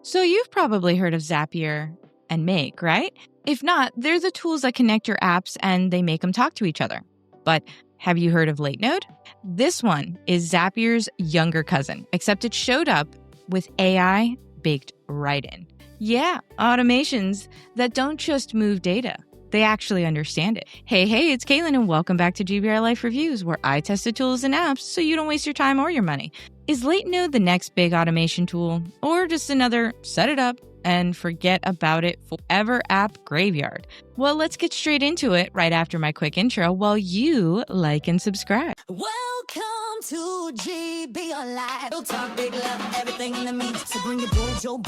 So you've probably heard of Zapier and Make, right? If not, they're the tools that connect your apps and they make them talk to each other. But have you heard of LateNode? This one is Zapier's younger cousin, except it showed up with AI baked right in. Yeah, automations that don't just move data. They actually understand it. Hey, it's Caitlin, and welcome back to GBRLIFE Reviews, where I test the tools and apps so you don't waste your time or your money. Is LateNode the next big automation tool, or just another set it up and forget about it forever app graveyard? Well, let's get straight into it right after my quick intro while you like and subscribe. Welcome to GBRLIFE. We'll talk big love, everything in the mix. So bring your bold, your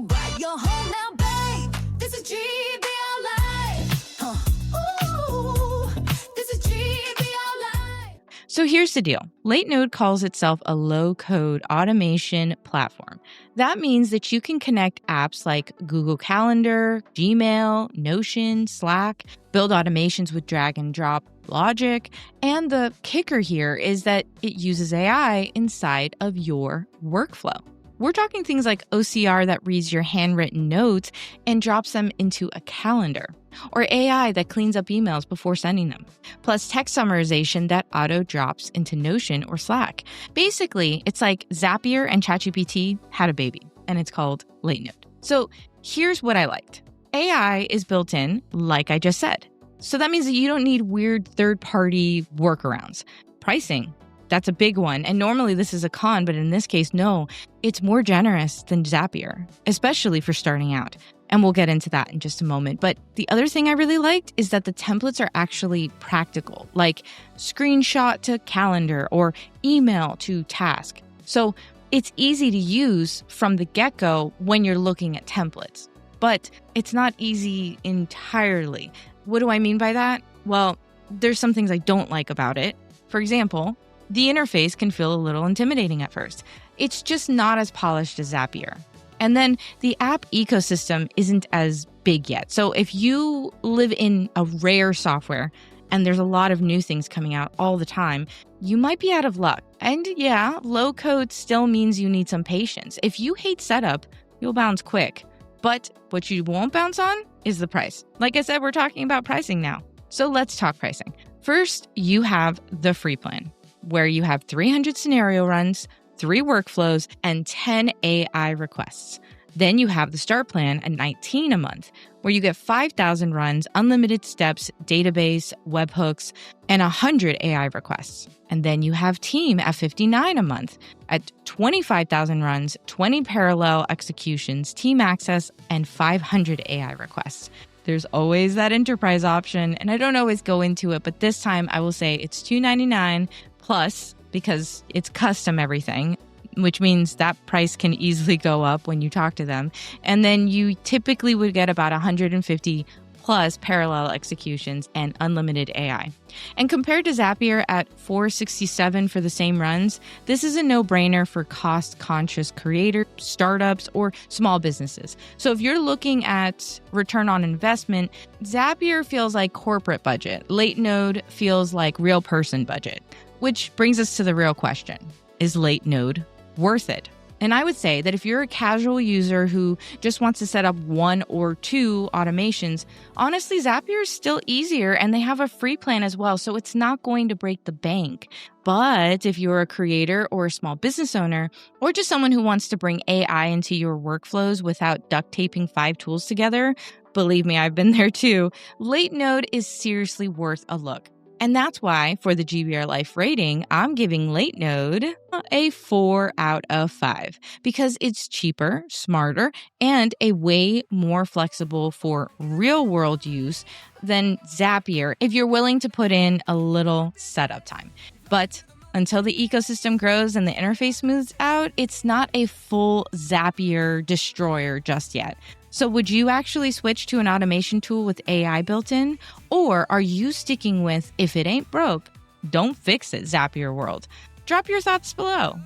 bright, your home now, babe. This is GBRLIFE. Ooh, this is GBRLIFE. So here's the deal. LateNode calls itself a low-code automation platform. That means that you can connect apps like Google Calendar, Gmail, Notion, Slack, build automations with drag and drop logic, and the kicker here is that it uses AI inside of your workflow. We're talking things like OCR that reads your handwritten notes and drops them into a calendar, or AI that cleans up emails before sending them, plus text summarization that auto drops into Notion or Slack. Basically, it's like Zapier and ChatGPT had a baby, and it's called LateNode. So here's what I liked. AI is built in, like I just said. So that means that you don't need weird third-party workarounds. Pricing, that's a big one. And normally this is a con, but in this case, no, it's more generous than Zapier, especially for starting out. And we'll get into that in just a moment. But the other thing I really liked is that the templates are actually practical, like screenshot to calendar or email to task. So it's easy to use from the get-go when you're looking at templates. But it's not easy entirely. What do I mean by that? Well, there's some things I don't like about it. For example, the interface can feel a little intimidating at first. It's just not as polished as Zapier. And then the app ecosystem isn't as big yet. So if you live in a rare software and there's a lot of new things coming out all the time, you might be out of luck. And yeah, low code still means you need some patience. If you hate setup, you'll bounce quick. But what you won't bounce on is the price. Like I said, we're talking about pricing now. So let's talk pricing. First, you have the free plan, where you have 300 scenario runs, 3 workflows, and 10 AI requests. Then you have the start plan at $19 a month, where you get 5,000 runs, unlimited steps, database, webhooks, and 100 AI requests. And then you have Team at $59 a month at 25,000 runs, 20 parallel executions, team access, and 500 AI requests. There's always that enterprise option, and I don't always go into it, but this time I will say it's $299 plus, because it's custom everything, which means that price can easily go up when you talk to them. And then you typically would get about 150 plus parallel executions and unlimited AI. And compared to Zapier at $467 for the same runs, this is a no-brainer for cost-conscious creators, startups, or small businesses. So if you're looking at return on investment, Zapier feels like corporate budget. LateNode feels like real person budget. Which brings us to the real question. Is LateNode worth it? And I would say that if you're a casual user who just wants to set up 1 or 2 automations, honestly, Zapier is still easier and they have a free plan as well, so it's not going to break the bank. But if you're a creator or a small business owner, or just someone who wants to bring AI into your workflows without duct taping 5 tools together, believe me, I've been there too, LateNode is seriously worth a look. And that's why, for the GBRLIFE rating, I'm giving LateNode a 4 out of 5 because it's cheaper, smarter, and a way more flexible for real-world use than Zapier if you're willing to put in a little setup time. But until the ecosystem grows and the interface smooths out, it's not a full Zapier destroyer just yet. So would you actually switch to an automation tool with AI built in? Or are you sticking with, if it ain't broke, don't fix it, Zapier world? Drop your thoughts below.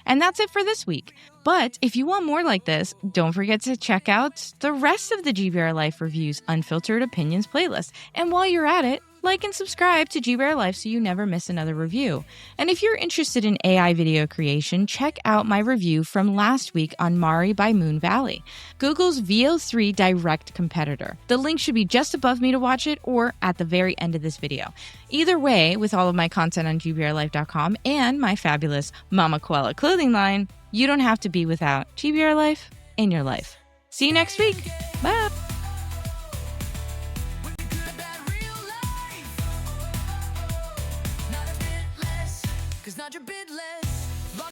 And that's it for this week. But if you want more like this, don't forget to check out the rest of the GBRLIFE Reviews Unfiltered Opinions playlist. And while you're at it, Like and subscribe to GBRLIFE so you never miss another review. And if you're interested in AI video creation, check out my review from last week on Mari by Moon Valley, Google's VO3 direct competitor. The link should be just above me to watch it or at the very end of this video. Either way, with all of my content on GBRLife.com and my fabulous Mama Koala clothing line, you don't have to be without GBRLife in your life. See you next week. Bye.